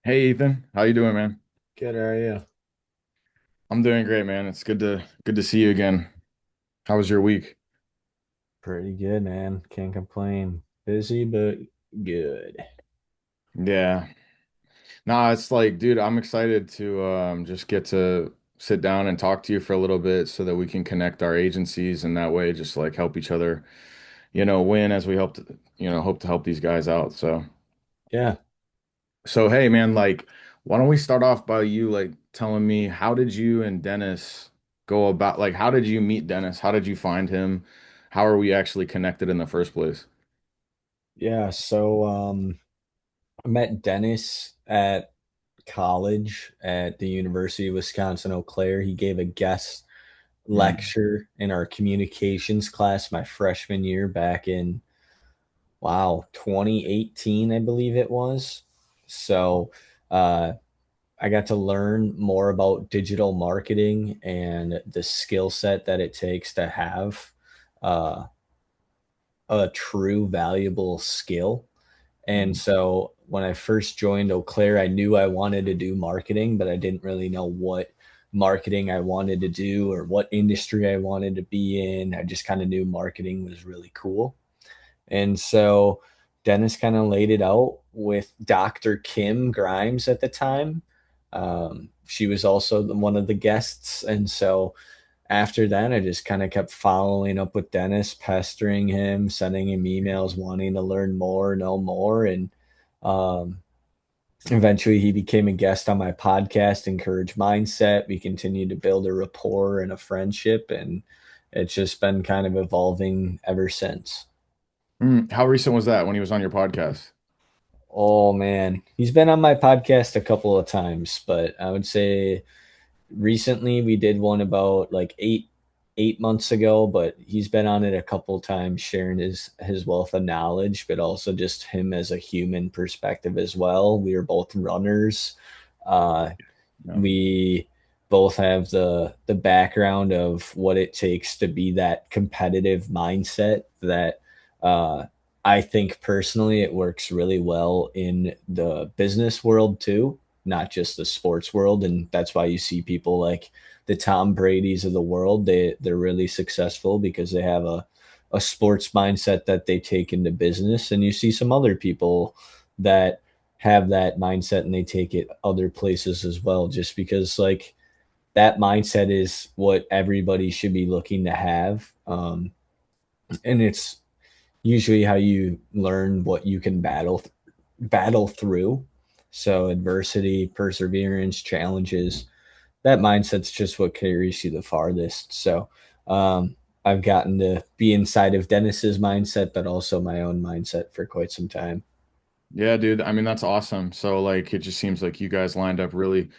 Hey Ethan, how you doing, man? Good, how are you? I'm doing great, man. It's good to see you again. How was your week? Pretty good, man. Can't complain. Busy, but good. Yeah. Nah, it's like, dude, I'm excited to just get to sit down and talk to you for a little bit so that we can connect our agencies and that way just like help each other, win as we hope to help these guys out. Yeah. So hey man, like why don't we start off by you like telling me how did you and Dennis go about like how did you meet Dennis? How did you find him? How are we actually connected in the first place? Yeah. I met Dennis at college at the University of Wisconsin Eau Claire. He gave a guest Mm. lecture in our communications class my freshman year back in, wow, 2018, I believe it was. So, uh, I got to learn more about digital marketing and the skill set that it takes to have uh, a true valuable skill. And Mm. so when I first joined Eau Claire, I knew I wanted to do marketing, but I didn't really know what marketing I wanted to do or what industry I wanted to be in. I just kind of knew marketing was really cool. And so Dennis kind of laid it out with Dr. Kim Grimes at the time. She was also one of the guests. And so after that, I just kind of kept following up with Dennis, pestering him, sending him emails, wanting to learn more, know more. And um, eventually he became a guest on my podcast, Encourage Mindset. We continued to build a rapport and a friendship. And it's just been kind of evolving ever since. Mm. How recent was that when he was on your podcast? Oh man, he's been on my podcast a couple of times, but I would say recently we did one about like eight months ago, but he's been on it a couple of times sharing his wealth of knowledge, but also just him as a human perspective as well. We are both runners. Uh, No. we both have the background of what it takes to be that competitive mindset that uh, I think personally it works really well in the business world too, not just the sports world. And that's why you see people like the Tom Brady's of the world. They're really successful because they have a sports mindset that they take into business. And you see some other people that have that mindset and they take it other places as well, just because like that mindset is what everybody should be looking to have. And it's usually how you learn what you can battle through. So adversity, perseverance, challenges, that mindset's just what carries you the farthest. So um, I've gotten to be inside of Dennis's mindset, but also my own mindset for quite some time. Yeah, dude. I mean, that's awesome. So like it just seems like you guys lined up really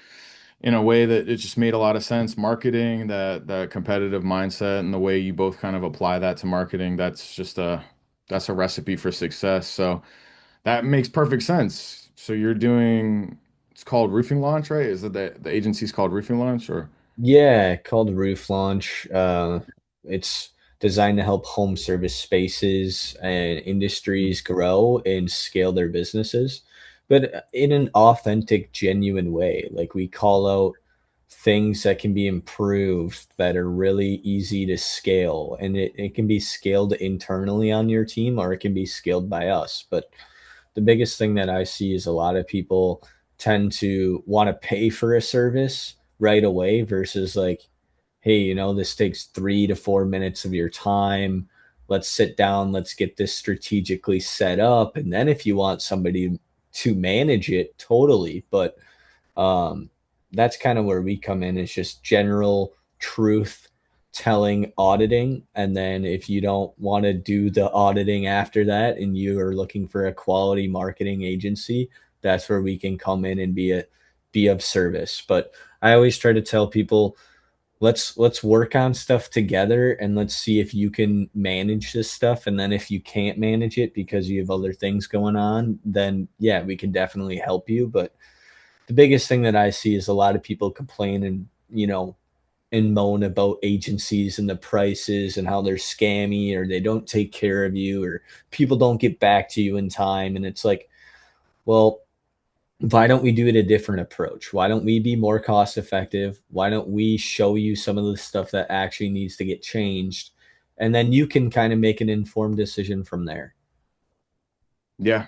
in a way that it just made a lot of sense. Marketing, that competitive mindset and the way you both kind of apply that to marketing, that's a recipe for success. So that makes perfect sense. So you're doing it's called Roofing Launch, right? Is it the agency's called Roofing Launch or Yeah, called Roof Launch. It's designed to help home service spaces and industries grow and scale their businesses, but in an authentic, genuine way. Like we call out things that can be improved that are really easy to scale, and it can be scaled internally on your team or it can be scaled by us. But the biggest thing that I see is a lot of people tend to want to pay for a service right away versus like, hey, this takes 3 to 4 minutes of your time. Let's sit down, let's get this strategically set up. And then if you want somebody to manage it, totally. But um, that's kind of where we come in. It's just general truth telling auditing. And then if you don't want to do the auditing after that and you are looking for a quality marketing agency, that's where we can come in and be of service. But I always try to tell people, let's work on stuff together and let's see if you can manage this stuff, and then if you can't manage it because you have other things going on, then yeah, we can definitely help you. But the biggest thing that I see is a lot of people complain and and moan about agencies and the prices and how they're scammy or they don't take care of you or people don't get back to you in time. And it's like, well, why don't we do it a different approach? Why don't we be more cost effective? Why don't we show you some of the stuff that actually needs to get changed? And then you can kind of make an informed decision from there. Yeah.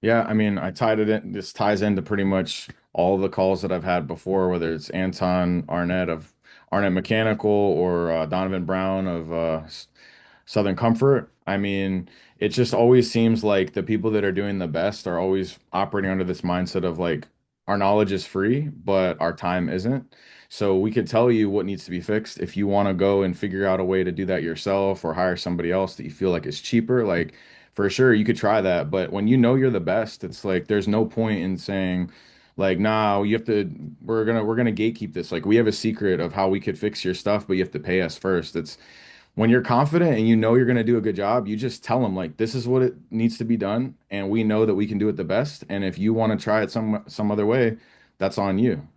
Yeah, I mean, I tied it in. This ties into pretty much all the calls that I've had before, whether it's Anton Arnett of Arnett Mechanical or Donovan Brown of Southern Comfort. I mean, it just always seems like the people that are doing the best are always operating under this mindset of like, our knowledge is free, but our time isn't. So we could tell you what needs to be fixed. If you want to go and figure out a way to do that yourself or hire somebody else that you feel like is cheaper, like for sure you could try that. But when you know you're the best, it's like there's no point in saying like, nah, you have to, we're gonna gatekeep this. Like we have a secret of how we could fix your stuff, but you have to pay us first. It's when you're confident and you know you're going to do a good job, you just tell them like this is what it needs to be done, and we know that we can do it the best. And if you want to try it some other way, that's on you.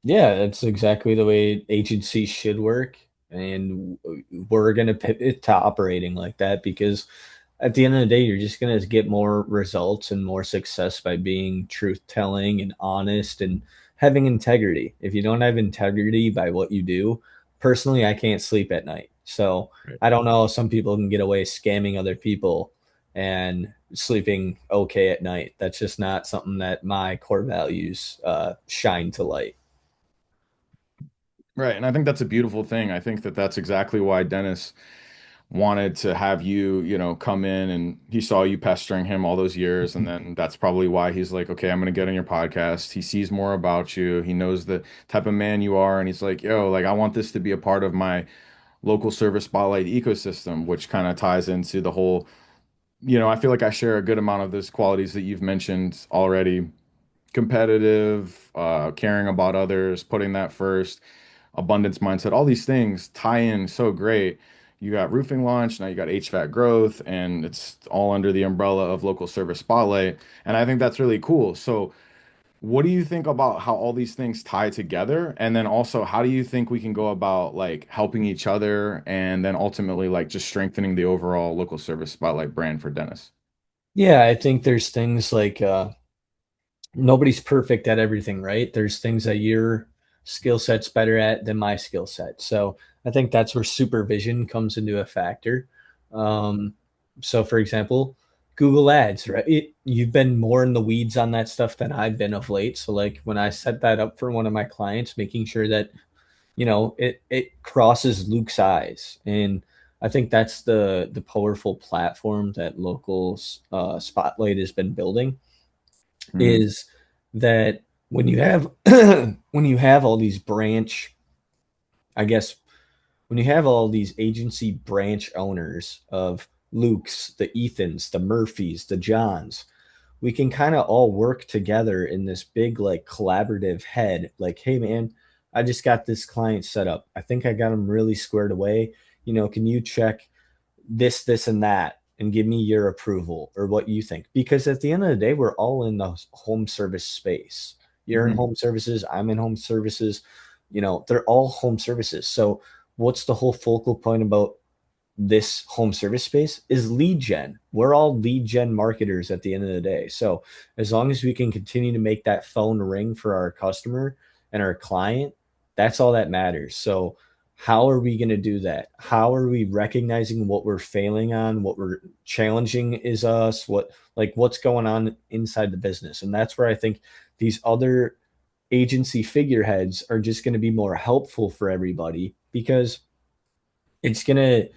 Yeah, that's exactly the way agencies should work. And we're going to pivot to operating like that because at the end of the day, you're just going to get more results and more success by being truth telling and honest and having integrity. If you don't have integrity by what you do, personally, I can't sleep at night. So Right. I don't know. Some people can get away scamming other people and sleeping okay at night. That's just not something that my core values shine to light. Right. And I think that's a beautiful thing. I think that that's exactly why Dennis wanted to have you, come in, and he saw you pestering him all those years. And then that's probably why he's like, okay, I'm going to get on your podcast. He sees more about you. He knows the type of man you are. And he's like, yo, like, I want this to be a part of my local service spotlight ecosystem, which kind of ties into the whole, I feel like I share a good amount of those qualities that you've mentioned already. Competitive, caring about others, putting that first, abundance mindset, all these things tie in so great. You got roofing launch, now you got HVAC growth, and it's all under the umbrella of local service spotlight. And I think that's really cool. So, what do you think about how all these things tie together? And then also, how do you think we can go about like helping each other and then ultimately like just strengthening the overall local service spotlight brand for Dennis? Yeah, I think there's things like nobody's perfect at everything, right? There's things that your skill set's better at than my skill set. So I think that's where supervision comes into a factor. Um, so, for example, Google Ads, right? You've been more in the weeds on that stuff than I've been of late. So, like when I set that up for one of my clients, making sure that it crosses Luke's eyes, and I think that's the powerful platform that local Spotlight has been building Hmm. is that when you have when you have all these branch, I guess when you have all these agency branch owners of Luke's, the Ethans, the Murphys, the Johns, we can kind of all work together in this big like collaborative head. Like, hey man, I just got this client set up. I think I got them really squared away. Can you check this, and that, and give me your approval or what you think. Because at the end of the day, we're all in the home service space. You're in Hmm. home services, I'm in home services. They're all home services. So, what's the whole focal point about this home service space is lead gen. We're all lead gen marketers at the end of the day. So as long as we can continue to make that phone ring for our customer and our client, that's all that matters. So how are we going to do that? How are we recognizing what we're failing on, what we're challenging is us, what's going on inside the business? And that's where I think these other agency figureheads are just going to be more helpful for everybody because it's going to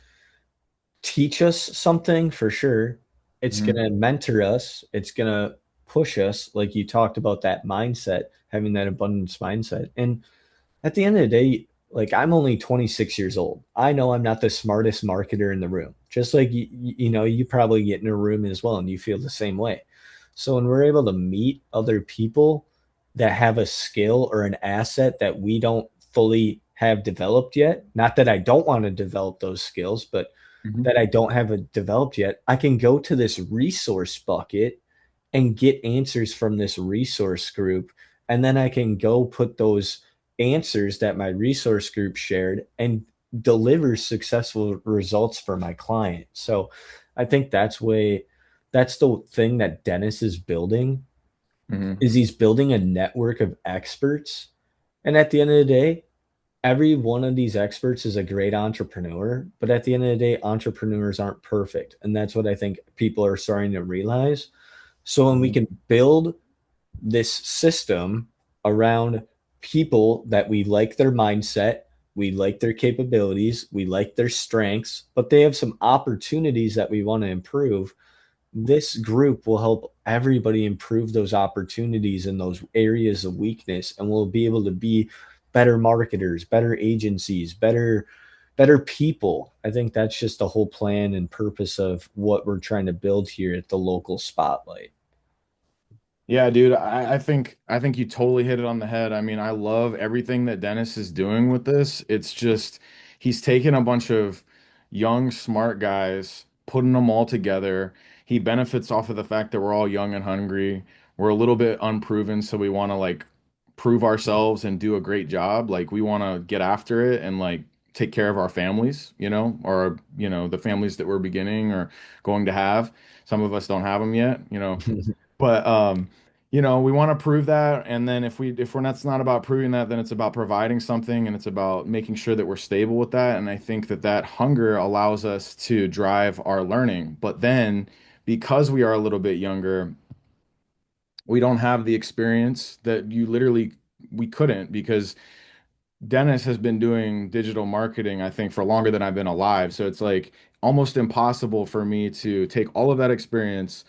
teach us something for sure. It's going Hmm. to mentor us. It's going to push us, like you talked about that mindset, having that abundance mindset. And at the end of the day, like I'm only 26 years old. I know I'm not the smartest marketer in the room. Just like you probably get in a room as well and you feel the same way. So when we're able to meet other people that have a skill or an asset that we don't fully have developed yet, not that I don't want to develop those skills, but Hmm. that I don't have it developed yet, I can go to this resource bucket and get answers from this resource group. And then I can go put those answers that my resource group shared and deliver successful results for my client. So I think that's the thing that Dennis is building Hmm. is he's building a network of experts. And at the end of the day, every one of these experts is a great entrepreneur, but at the end of the day, entrepreneurs aren't perfect. And that's what I think people are starting to realize. So when we Hmm. can build this system around people that we like their mindset, we like their capabilities, we like their strengths, but they have some opportunities that we want to improve, this group will help everybody improve those opportunities in those areas of weakness, and we'll be able to be better marketers, better agencies, better people. I think that's just the whole plan and purpose of what we're trying to build here at the local spotlight. Yeah, dude, I think you totally hit it on the head. I mean, I love everything that Dennis is doing with this. It's just he's taken a bunch of young, smart guys, putting them all together. He benefits off of the fact that we're all young and hungry. We're a little bit unproven, so we want to like prove ourselves and do a great job. Like we want to get after it and like take care of our families, or the families that we're beginning or going to have. Some of us don't have them yet, but we want to prove that, and then if we're not, it's not about proving that, then it's about providing something, and it's about making sure that we're stable with that. And I think that that hunger allows us to drive our learning. But then, because we are a little bit younger, we don't have the experience that we couldn't, because Dennis has been doing digital marketing, I think, for longer than I've been alive. So it's like almost impossible for me to take all of that experience,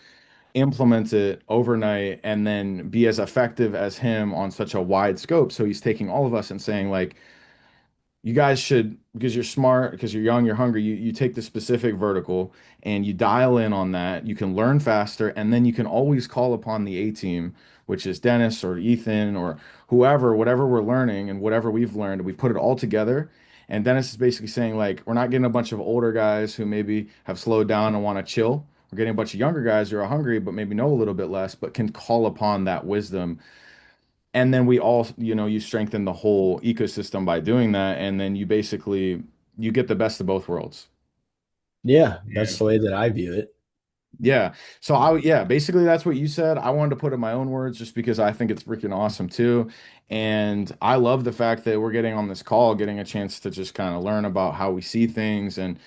implement it overnight, and then be as effective as him on such a wide scope. So he's taking all of us and saying, like, you guys should, because you're smart, because you're young, you're hungry, you take the specific vertical and you dial in on that. You can learn faster, and then you can always call upon the A team, which is Dennis or Ethan or whoever, whatever we're learning and whatever we've learned, we put it all together. And Dennis is basically saying, like, we're not getting a bunch of older guys who maybe have slowed down and want to chill. We're getting a bunch of younger guys who are hungry, but maybe know a little bit less, but can call upon that wisdom. And then we all, you strengthen the whole ecosystem by doing that. And then you get the best of both worlds. Yeah, that's Yeah. the way that I view it. Yeah. So basically that's what you said. I wanted to put in my own words just because I think it's freaking awesome too. And I love the fact that we're getting on this call, getting a chance to just kind of learn about how we see things and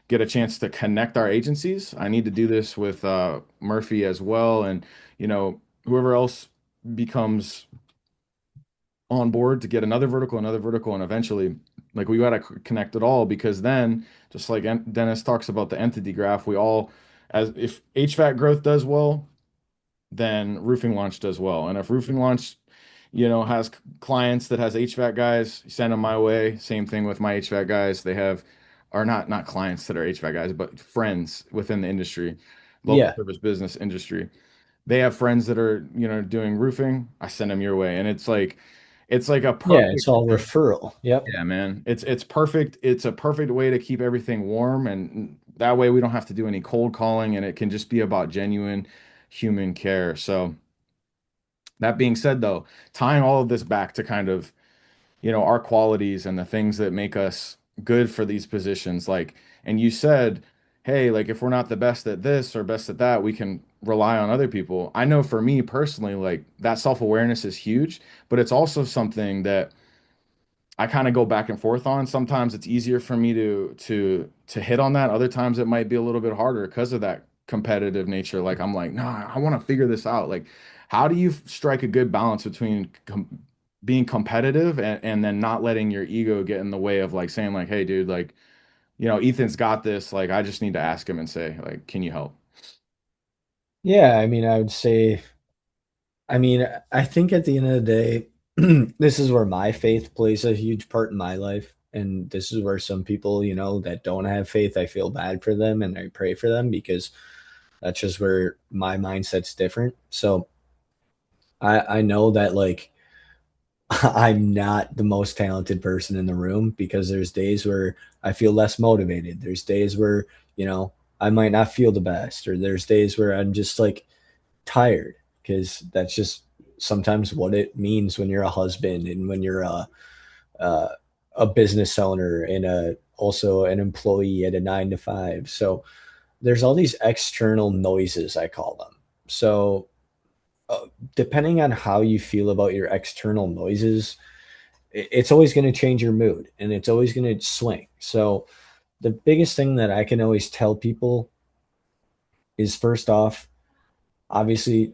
get a chance to connect our agencies. I need to do this with Murphy as well. And, whoever else becomes on board to get another vertical, and eventually, like, we got to connect it all, because then, just like Dennis talks about the entity graph, we all, as if HVAC growth does well, then roofing launch does well. And if roofing launch, has clients that has HVAC guys, send them my way. Same thing with my HVAC guys. They have, are not clients that are HVAC guys, but friends within the industry, local Yeah. service business industry. They have friends that are, doing roofing. I send them your way. And it's like a Yeah, it's perfect, all referral. Yep. yeah, man. It's perfect. It's a perfect way to keep everything warm, and that way we don't have to do any cold calling, and it can just be about genuine human care. So that being said, though, tying all of this back to kind of, our qualities and the things that make us good for these positions, like, and you said, hey, like, if we're not the best at this or best at that, we can rely on other people. I know for me personally, like, that self-awareness is huge, but it's also something that I kind of go back and forth on. Sometimes it's easier for me to hit on that. Other times it might be a little bit harder because of that competitive nature. Like, I'm like, nah, I want to figure this out. Like, how do you strike a good balance between being competitive and then not letting your ego get in the way of, like, saying, like, hey, dude, like, Ethan's got this. Like, I just need to ask him and say, like, can you help? Yeah, I mean, I would say, I mean, I think at the end of the day, this is where my faith plays a huge part in my life. And this is where some people, that don't have faith, I feel bad for them and I pray for them because that's just where my mindset's different. So I know that like I'm not the most talented person in the room because there's days where I feel less motivated. There's days where, I might not feel the best, or there's days where I'm just like tired because that's just sometimes what it means when you're a husband and when you're a, a business owner and also an employee at a 9 to 5. So there's all these external noises, I call them. So depending on how you feel about your external noises, it's always going to change your mood and it's always going to swing. So the biggest thing that I can always tell people is first off, obviously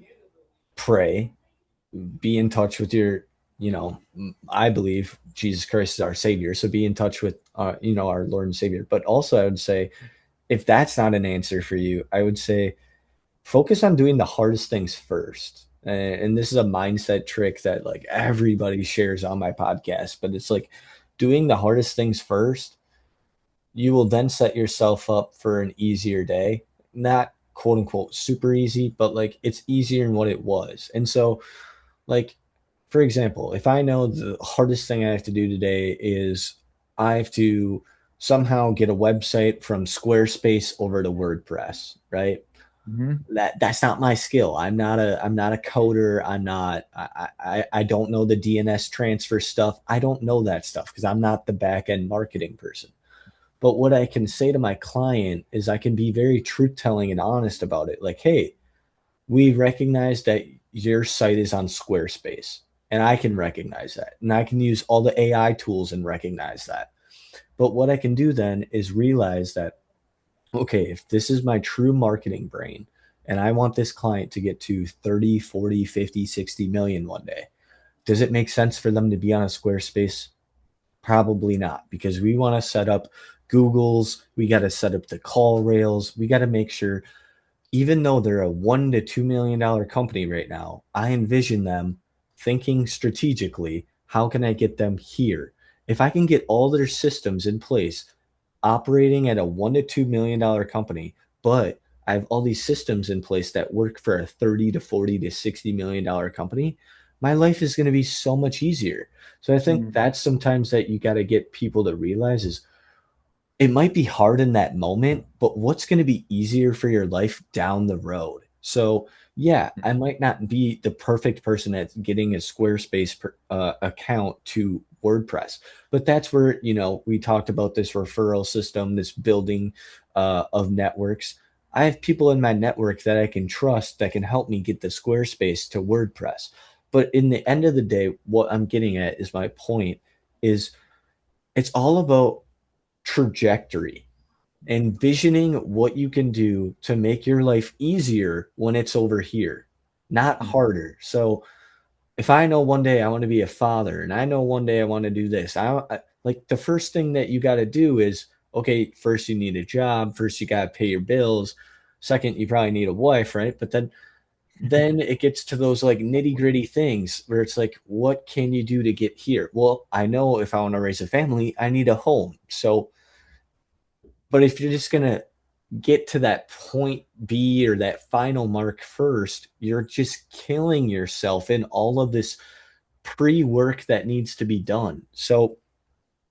pray, be in touch with your, I believe Jesus Christ is our savior. So be in touch with, our Lord and Savior. But also I would say, if that's not an answer for you, I would say focus on doing the hardest things first. And this is a mindset trick that like everybody shares on my podcast, but it's like doing the hardest things first. You will then set yourself up for an easier day. Not quote unquote super easy, but like it's easier than what it was. And so, like, for example, if I know the hardest thing I have to do today is I have to somehow get a website from Squarespace over to WordPress, right? Hmm. That's not my skill. I'm not a coder. I don't know the DNS transfer stuff. I don't know that stuff because I'm not the back end marketing person. But what I can say to my client is I can be very truth telling and honest about it. Like, hey, we recognize that your site is on Squarespace, and I can recognize that. And I can use all the AI tools and recognize that. But what I can do then is realize that, okay, if this is my true marketing brain and I want this client to get to 30, 40, 50, 60 million one day, does it make sense for them to be on a Squarespace? Probably not, because we want to set up Google's, we got to set up the call rails, we got to make sure, even though they're a $1 to $2 million company right now, I envision them thinking strategically, how can I get them here? If I can get all their systems in place, operating at a $1 to $2 million company, but I have all these systems in place that work for a 30 to 40 to $60 million company, my life is going to be so much easier. So I think Hmm. that's sometimes that you got to get people to realize is it might be hard in that moment, but what's going to be easier for your life down the road? So, yeah, I might not be the perfect person at getting a Squarespace account to WordPress, but that's where, we talked about this referral system, this building of networks. I have people in my network that I can trust that can help me get the Squarespace to WordPress. But in the end of the day, what I'm getting at is my point is it's all about trajectory, envisioning what you can do to make your life easier when it's over here, not harder. So if I know one day I want to be a father and I know one day I want to do this, like the first thing that you got to do is, okay, first you need a job, first you got to pay your bills, second you probably need a wife, right? But then it gets to those like nitty gritty things where it's like, what can you do to get here? Well, I know if I want to raise a family, I need a home. So, but if you're just gonna get to that point B or that final mark first, you're just killing yourself in all of this pre work that needs to be done. So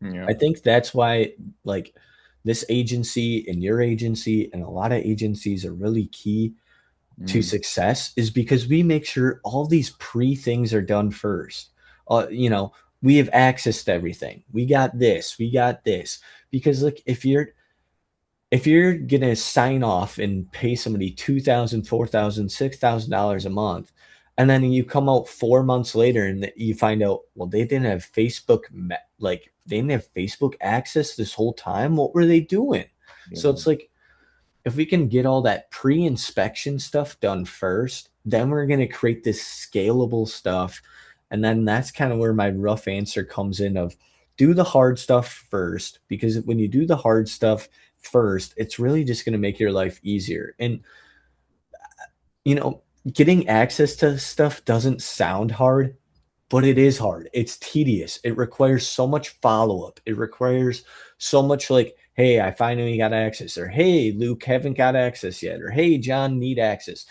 Yeah. I think that's why, like, this agency and your agency and a lot of agencies are really key to Mm. success, is because we make sure all these pre things are done first. We have access to everything. We got this. Because, like, if you're gonna sign off and pay somebody 2,000, 4,000, $6,000 a month, and then you come out 4 months later and you find out, well, they didn't have like they didn't have Facebook access this whole time. What were they doing? So Yeah. it's like, if we can get all that pre-inspection stuff done first, then we're going to create this scalable stuff. And then that's kind of where my rough answer comes in of do the hard stuff first, because when you do the hard stuff first, it's really just going to make your life easier. And you know, getting access to stuff doesn't sound hard, but it is hard. It's tedious. It requires so much follow up. It requires so much, like, hey, I finally got access, or hey, Luke, haven't got access yet, or hey, John, need access.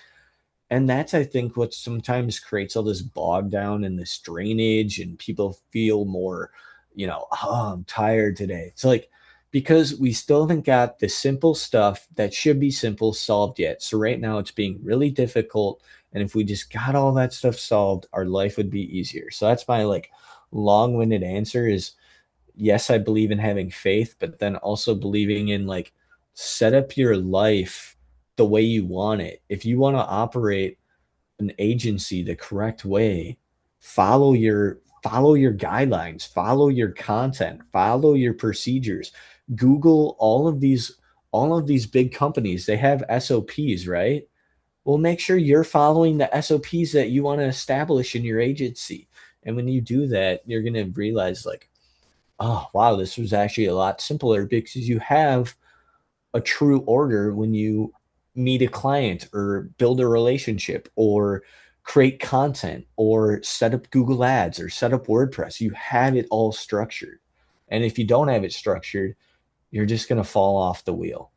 And that's, I think, what sometimes creates all this bog down and this drainage, and people feel more, oh, I'm tired today. It's like, because we still haven't got the simple stuff that should be simple solved yet. So right now it's being really difficult. And if we just got all that stuff solved, our life would be easier. So that's my like long-winded answer is yes, I believe in having faith, but then also believing in like set up your life the way you want it. If you want to operate an agency the correct way, follow your guidelines, follow your content, follow your procedures. Google all of these big companies, they have SOPs, right? Well, make sure you're following the SOPs that you want to establish in your agency. And when you do that, you're going to realize like, oh, wow, this was actually a lot simpler because you have a true order when you meet a client or build a relationship or create content or set up Google Ads or set up WordPress. You have it all structured. And if you don't have it structured, you're just going to fall off the wheel.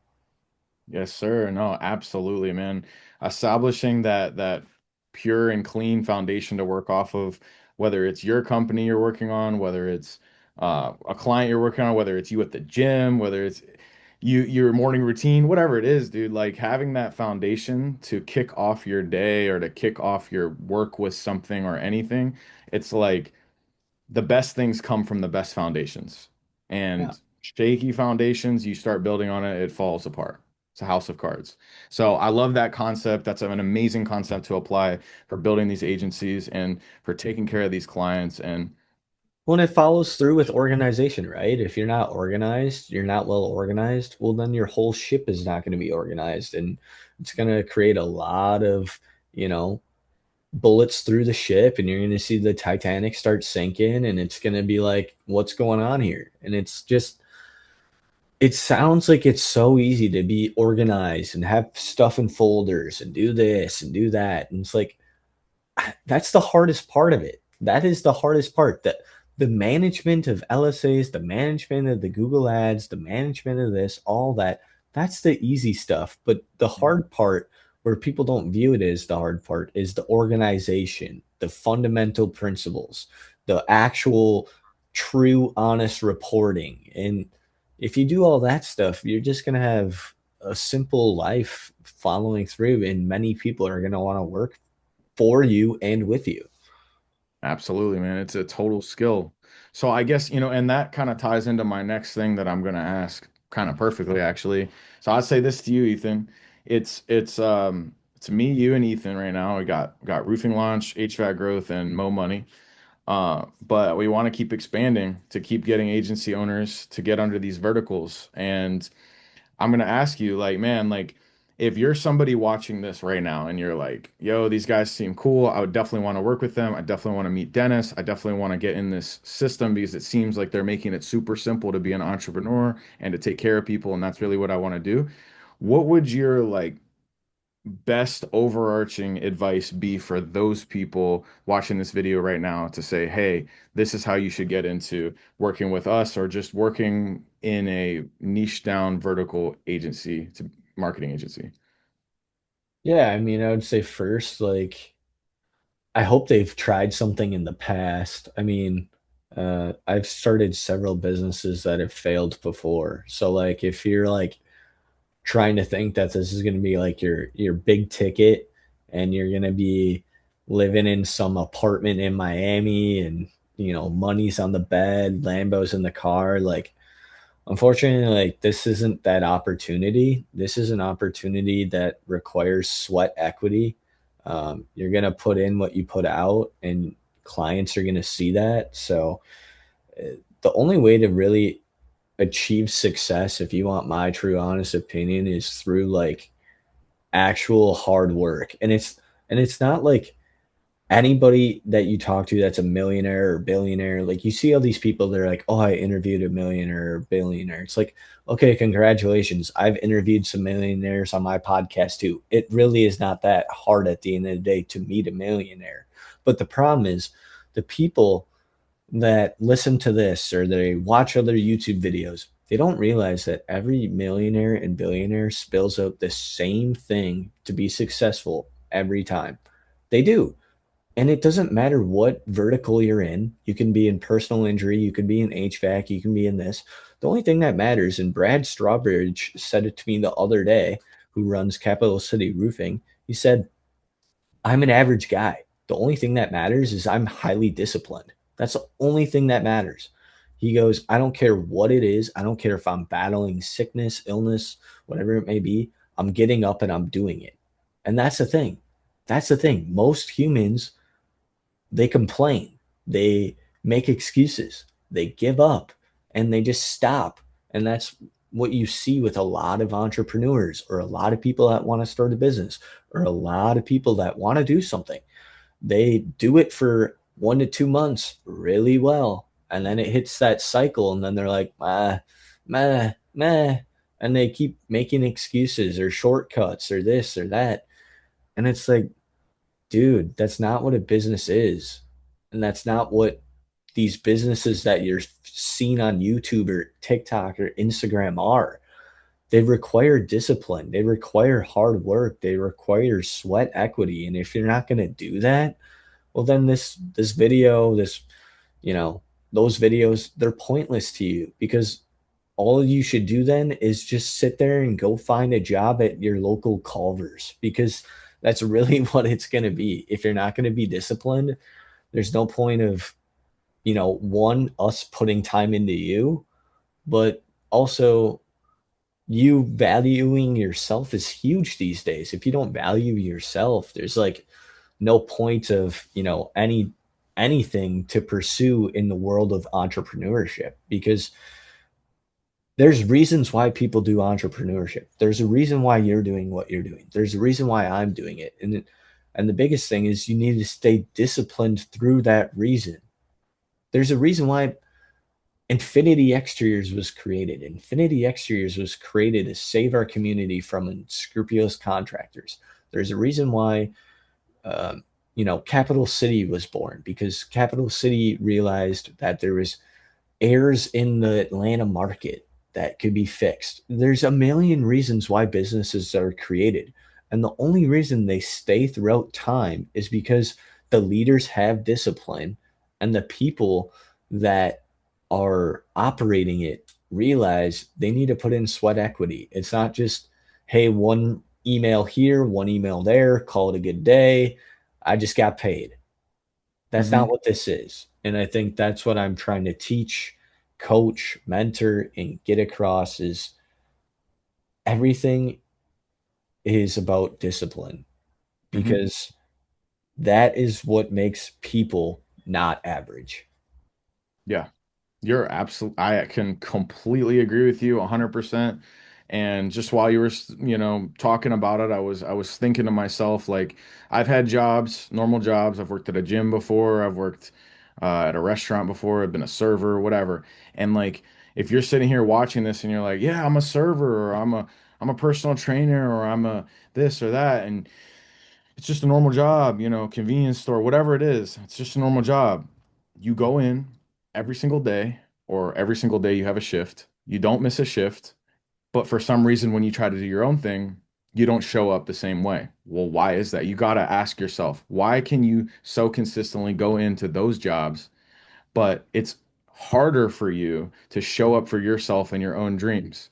Yes, sir. No, absolutely, man. Establishing that pure and clean foundation to work off of, whether it's your company you're working on, whether it's a client you're working on, whether it's you at the gym, whether it's your morning routine, whatever it is, dude, like having that foundation to kick off your day or to kick off your work with something or anything, it's like the best things come from the best foundations. Yeah. And shaky foundations, you start building on it, it falls apart. It's a house of cards. So I love that concept. That's an amazing concept to apply for building these agencies and for taking care of these clients. And When it follows through with organization, right? If you're not organized, you're not well organized, well, then your whole ship is not going to be organized. And it's going to create a lot of, you know, bullets through the ship, and you're going to see the Titanic start sinking, and it's going to be like, what's going on here? And it's just, it sounds like it's so easy to be organized and have stuff in folders and do this and do that. And it's like, that's the hardest part of it. That is the hardest part. That the management of LSAs, the management of the Google ads, the management of this, all that, that's the easy stuff. But the hard part, where people don't view it as the hard part, is the organization, the fundamental principles, the actual true honest reporting. And if you do all that stuff, you're just going to have a simple life following through, and many people are going to want to work for you and with you. absolutely, man, it's a total skill. So I guess, and that kind of ties into my next thing that I'm going to ask kind of perfectly, actually. So I'd say this to you, Ethan. It's me, you, and Ethan right now. We got roofing launch, HVAC growth, and Mo money. But we want to keep expanding to keep getting agency owners to get under these verticals. And I'm gonna ask you, like, man, like, if you're somebody watching this right now and you're like, yo, these guys seem cool, I would definitely want to work with them. I definitely want to meet Dennis. I definitely want to get in this system because it seems like they're making it super simple to be an entrepreneur and to take care of people, and that's really what I want to do. What would your like best overarching advice be for those people watching this video right now to say, hey, this is how you should get into working with us or just working in a niche down vertical agency to marketing agency? Yeah, I mean, I would say first, like, I hope they've tried something in the past. I mean, I've started several businesses that have failed before. So, like, if you're like trying to think that this is going to be like your big ticket, and you're going to be living in some apartment in Miami, and money's on the bed, Lambos in the car, like, unfortunately, like, this isn't that opportunity. This is an opportunity that requires sweat equity. You're gonna put in what you put out, and clients are gonna see that. So the only way to really achieve success, if you want my true honest opinion, is through like actual hard work. And it's not like anybody that you talk to that's a millionaire or billionaire, like, you see all these people, they're like, oh, I interviewed a millionaire or billionaire. It's like, okay, congratulations. I've interviewed some millionaires on my podcast too. It really is not that hard at the end of the day to meet a millionaire. But the problem is the people that listen to this or they watch other YouTube videos, they don't realize that every millionaire and billionaire spills out the same thing to be successful every time. They do. And it doesn't matter what vertical you're in. You can be in personal injury, you can be in HVAC, you can be in this. The only thing that matters, and Brad Strawbridge said it to me the other day, who runs Capital City Roofing, he said, I'm an average guy. The only thing that matters is I'm highly disciplined. That's the only thing that matters. He goes, I don't care what it is. I don't care if I'm battling sickness, illness, whatever it may be. I'm getting up and I'm doing it. And that's the thing. That's the thing. Most humans, they complain, they make excuses, they give up, and they just stop. And that's what you see with a lot of entrepreneurs or a lot of people that want to start a business or a lot of people that want to do something. They do it for 1 to 2 months really well. And then it hits that cycle, and then they're like, meh, meh. And they keep making excuses or shortcuts or this or that. And it's like, dude, that's not what a business is. And that's not what these businesses that you're seeing on YouTube or TikTok or Instagram are. They require discipline. They require hard work. They require sweat equity. And if you're not going to do that, well, then this video, this, you know, those videos, they're pointless to you because all you should do then is just sit there and go find a job at your local Culver's because that's really what it's going to be. If you're not going to be disciplined, there's no point of, one, us putting time into you, but also you valuing yourself is huge these days. If you don't value yourself, there's like no point of, anything to pursue in the world of entrepreneurship because there's reasons why people do entrepreneurship. There's a reason why you're doing what you're doing. There's a reason why I'm doing it. And the biggest thing is you need to stay disciplined through that reason. There's a reason why Infinity Exteriors was created. Infinity Exteriors was created to save our community from unscrupulous contractors. There's a reason why Capital City was born because Capital City realized that there was errors in the Atlanta market that could be fixed. There's a million reasons why businesses are created. And the only reason they stay throughout time is because the leaders have discipline and the people that are operating it realize they need to put in sweat equity. It's not just, hey, one email here, one email there, call it a good day. I just got paid. That's not Hmm. what this is. And I think that's what I'm trying to teach, coach, mentor, and get across is everything is about discipline Hmm. because that is what makes people not average. Yeah. You're absolutely, I can completely agree with you 100%. And just while you were, talking about it, I was thinking to myself, like, I've had jobs, normal jobs. I've worked at a gym before. I've worked at a restaurant before. I've been a server, whatever. And like, if you're sitting here watching this and you're like, yeah, I'm a server, or I'm a personal trainer, or I'm a this or that, and it's just a normal job, convenience store, whatever it is. It's just a normal job. You go in every single day, or every single day you have a shift. You don't miss a shift, but for some reason, when you try to do your own thing, you don't show up the same way. Well, why is that? You got to ask yourself, why can you so consistently go into those jobs, but it's harder for you to show up for yourself and your own dreams?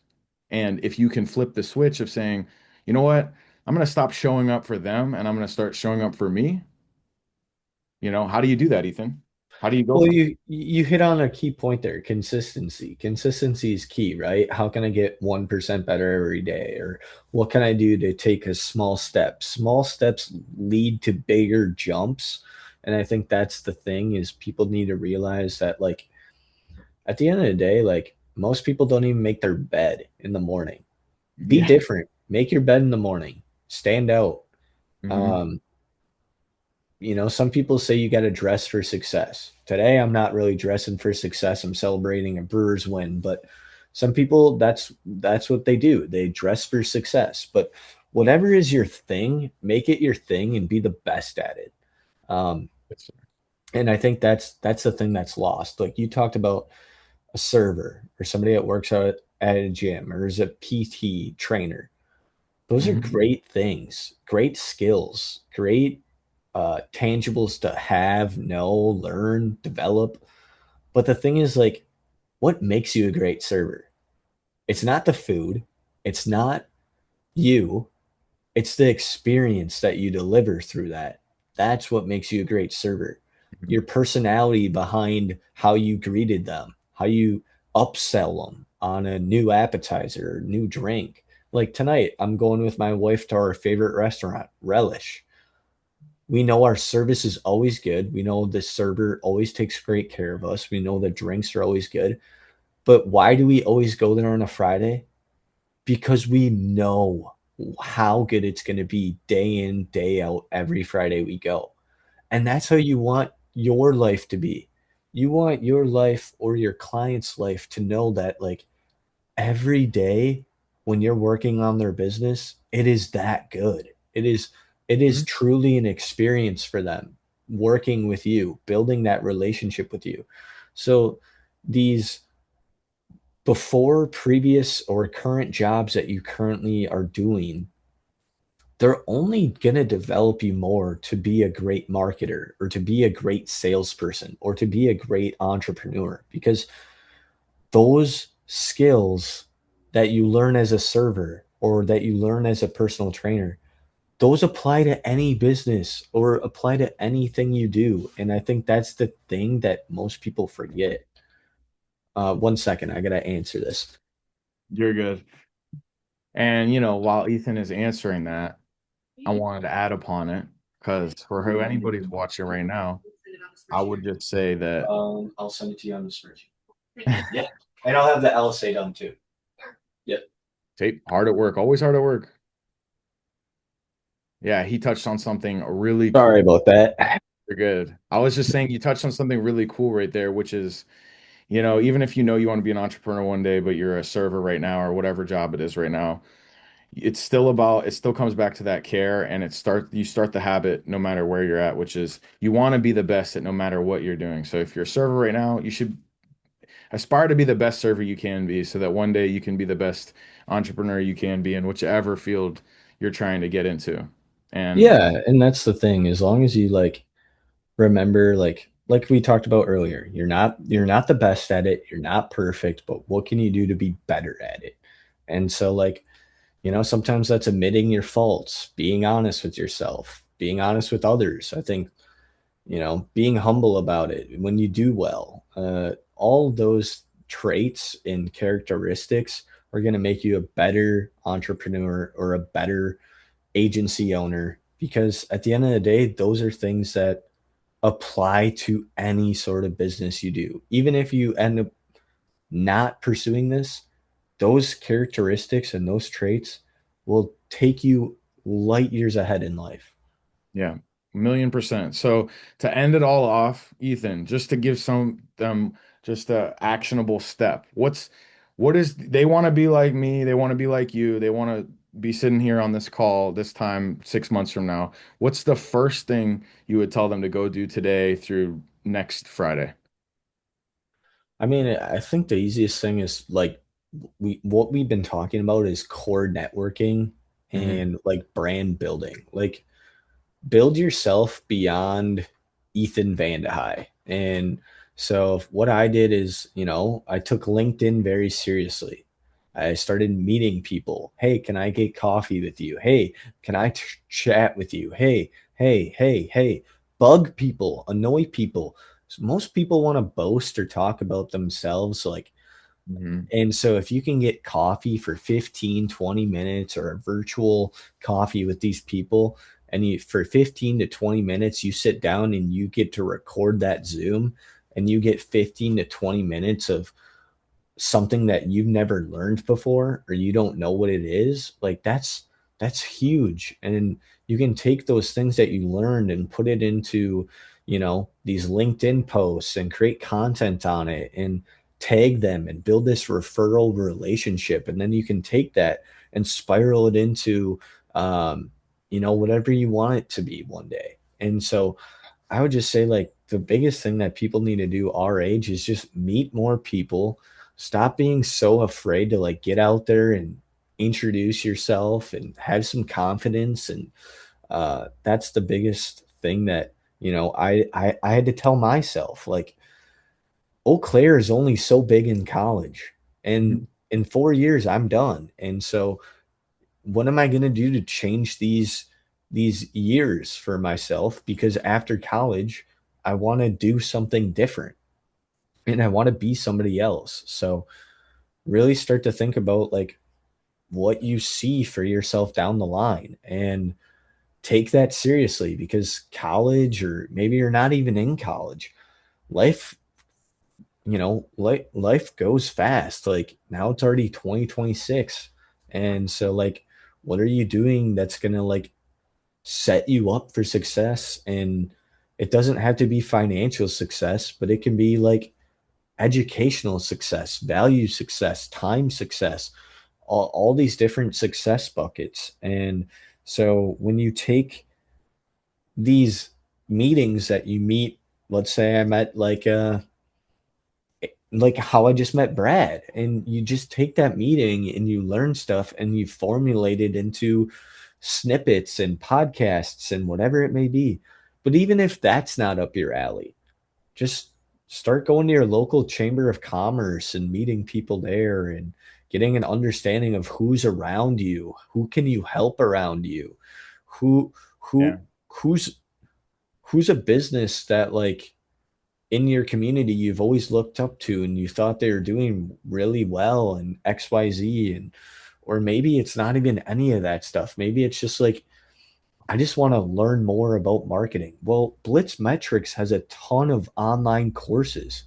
And if you can flip the switch of saying, you know what, I'm going to stop showing up for them and I'm going to start showing up for me. How do you do that, Ethan? How do you go Well, from? you hit on a key point there, consistency. Consistency is key, right? How can I get 1% better every day? Or what can I do to take a small step? Small steps lead to bigger jumps. And I think that's the thing is people need to realize that like at the end of the day, like most people don't even make their bed in the morning. Be Yeah. different. Make your bed in the morning. Stand out. Hmm. Um, some people say you got to dress for success. Today, I'm not really dressing for success. I'm celebrating a Brewers win, but some people that's what they do. They dress for success. But whatever is your thing, make it your thing and be the best at it. Um, and I think that's the thing that's lost. Like you talked about a server or somebody that works out at a gym or is a PT trainer. Those are Hmm. great things, great skills, great tangibles to have, know, learn, develop. But the thing is, like, what makes you a great server? It's not the food, it's not you, it's the experience that you deliver through that. That's what makes you a great server. Your personality behind how you greeted them, how you upsell them on a new appetizer or new drink. Like tonight, I'm going with my wife to our favorite restaurant, Relish. We know our service is always good. We know the server always takes great care of us. We know the drinks are always good. But why do we always go there on a Friday? Because we know how good it's going to be day in, day out, every Friday we go. And that's how you want your life to be. You want your life or your client's life to know that, like, every day when you're working on their business, it is that good. It is Mhm. truly an experience for them working with you, building that relationship with you. So these before previous or current jobs that you currently are doing, they're only going to develop you more to be a great marketer or to be a great salesperson or to be a great entrepreneur, because those skills that you learn as a server or that you learn as a personal trainer, those apply to any business or apply to anything you do. And I think that's the thing that most people forget. One second, I gotta answer this. You're good. And while Ethan is answering that, I wanted to add upon it because for who anybody's watching right now, I would just say that I'll send it to you on the spreadsheet. Yeah, and I'll have the LSA done too. Yep. tape hard at work, always hard at work. Yeah, he touched on something really cool. Sorry about that. You're good. I was just saying you touched on something really cool right there, which is, even if you want to be an entrepreneur one day, but you're a server right now or whatever job it is right now, it still comes back to that care and you start the habit no matter where you're at, which is you want to be the best at no matter what you're doing. So if you're a server right now, you should aspire to be the best server you can be so that one day you can be the best entrepreneur you can be in whichever field you're trying to get into. And Yeah, and that's the thing. As long as you like remember, like we talked about earlier, you're not the best at it, you're not perfect, but what can you do to be better at it? And so, like, sometimes that's admitting your faults, being honest with yourself, being honest with others. I think, being humble about it when you do well. All those traits and characteristics are going to make you a better entrepreneur or a better agency owner, because at the end of the day, those are things that apply to any sort of business you do. Even if you end up not pursuing this, those characteristics and those traits will take you light years ahead in life. yeah, 1,000,000%. So to end it all off, Ethan, just to give some them just a actionable step. What is they want to be like me, they want to be like you, they want to be sitting here on this call this time 6 months from now. What's the first thing you would tell them to go do today through next Friday? I mean, I think the easiest thing is like what we've been talking about is core networking Hmm. and like brand building. Like, build yourself beyond Ethan Vandehei. And so what I did is, I took LinkedIn very seriously. I started meeting people. Hey, can I get coffee with you? Hey, can I chat with you? Hey, hey, hey, hey. Bug people, annoy people. So most people want to boast or talk about themselves. Like, Hmm. and so if you can get coffee for 15, 20 minutes or a virtual coffee with these people, and for 15 to 20 minutes, you sit down and you get to record that Zoom, and you get 15 to 20 minutes of something that you've never learned before or you don't know what it is, like, that's huge. And you can take those things that you learned and put it into, these LinkedIn posts and create content on it and tag them and build this referral relationship. And then you can take that and spiral it into, whatever you want it to be one day. And so I would just say, like, the biggest thing that people need to do our age is just meet more people. Stop being so afraid to like get out there and introduce yourself and have some confidence. And that's the biggest thing that, I had to tell myself, like, Eau Claire is only so big in college. And in 4 years, I'm done. And so what am I going to do to change these years for myself? Because after college, I want to do something different and I want to be somebody else. So really start to think about like what you see for yourself down the line and take that seriously because college, or maybe you're not even in college, life, life goes fast. Like now it's already 2026. And so like what are you doing that's going to like set you up for success? And it doesn't have to be financial success, but it can be like educational success, value success, time success, all these different success buckets. And so when you take these meetings that you meet, let's say I met like how I just met Brad, and you just take that meeting and you learn stuff and you formulate it into snippets and podcasts and whatever it may be. But even if that's not up your alley, just start going to your local chamber of commerce and meeting people there and getting an understanding of who's around you, who can you help around you, who Yeah. who who's who's a business that like in your community you've always looked up to and you thought they were doing really well and XYZ. And or maybe it's not even any of that stuff. Maybe it's just like I just want to learn more about marketing. Well, Blitz Metrics has a ton of online courses.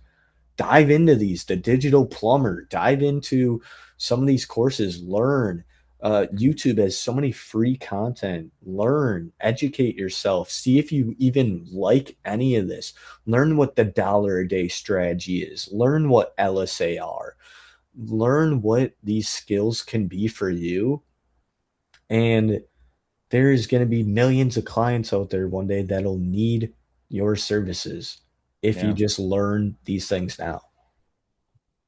Dive into these, the digital plumber, dive into some of these courses, learn. YouTube has so many free content. Learn, educate yourself, see if you even like any of this. Learn what the dollar a day strategy is, learn what LSA are, learn what these skills can be for you. And there's going to be millions of clients out there one day that'll need your services if you Yeah. just learn these things now.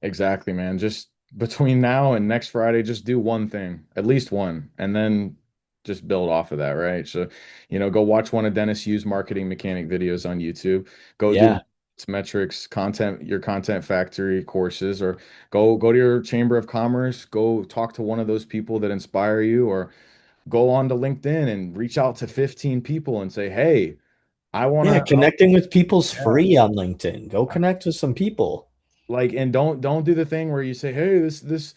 Exactly, man. Just between now and next Friday, just do one thing, at least one, and then just build off of that, right? So, go watch one of Dennis Yu's marketing mechanic videos on YouTube. Go do Yeah. its metrics, content, your content factory courses, or go to your chamber of commerce, go talk to one of those people that inspire you, or go on to LinkedIn and reach out to 15 people and say, "Hey, I want Yeah. to, Connecting with people's yeah. free on LinkedIn. Go connect with some people. Like, and don't do the thing where you say, "Hey, this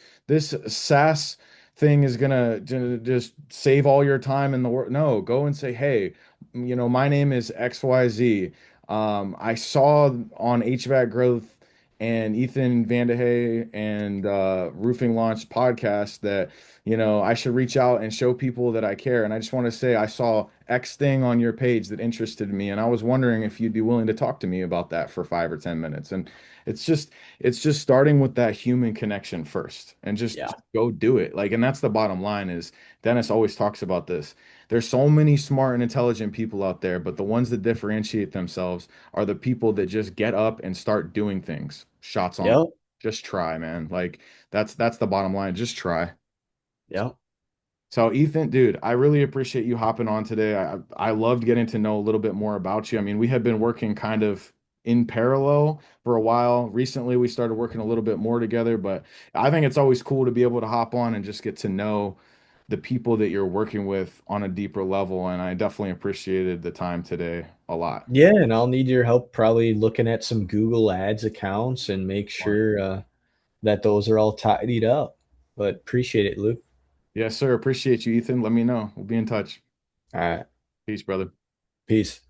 SaaS thing is gonna just save all your time in the world." No, go and say, "Hey, my name is XYZ. I saw on HVAC Growth and Ethan Vandehey and Roofing Launch podcast that I should reach out and show people that I care. And I just want to say I saw X thing on your page that interested me, and I was wondering if you'd be willing to talk to me about that for 5 or 10 minutes." And it's just it's just starting with that human connection first and just Yeah. go do it. Like, and that's the bottom line is Dennis always talks about this. There's so many smart and intelligent people out there, but the ones that differentiate themselves are the people that just get up and start doing things. Shots on. Yep. Just try, man. Like that's the bottom line. Just try. Yep. So Ethan, dude, I really appreciate you hopping on today. I loved getting to know a little bit more about you. I mean, we have been working kind of in parallel for a while. Recently, we started working a little bit more together, but I think it's always cool to be able to hop on and just get to know the people that you're working with on a deeper level. And I definitely appreciated the time today a lot. Yeah. And I'll need your help probably looking at some Google Ads accounts and make sure that those are all tidied up. But appreciate it, Luke. Yes, sir. Appreciate you, Ethan. Let me know. We'll be in touch. All right. Peace, brother. Peace.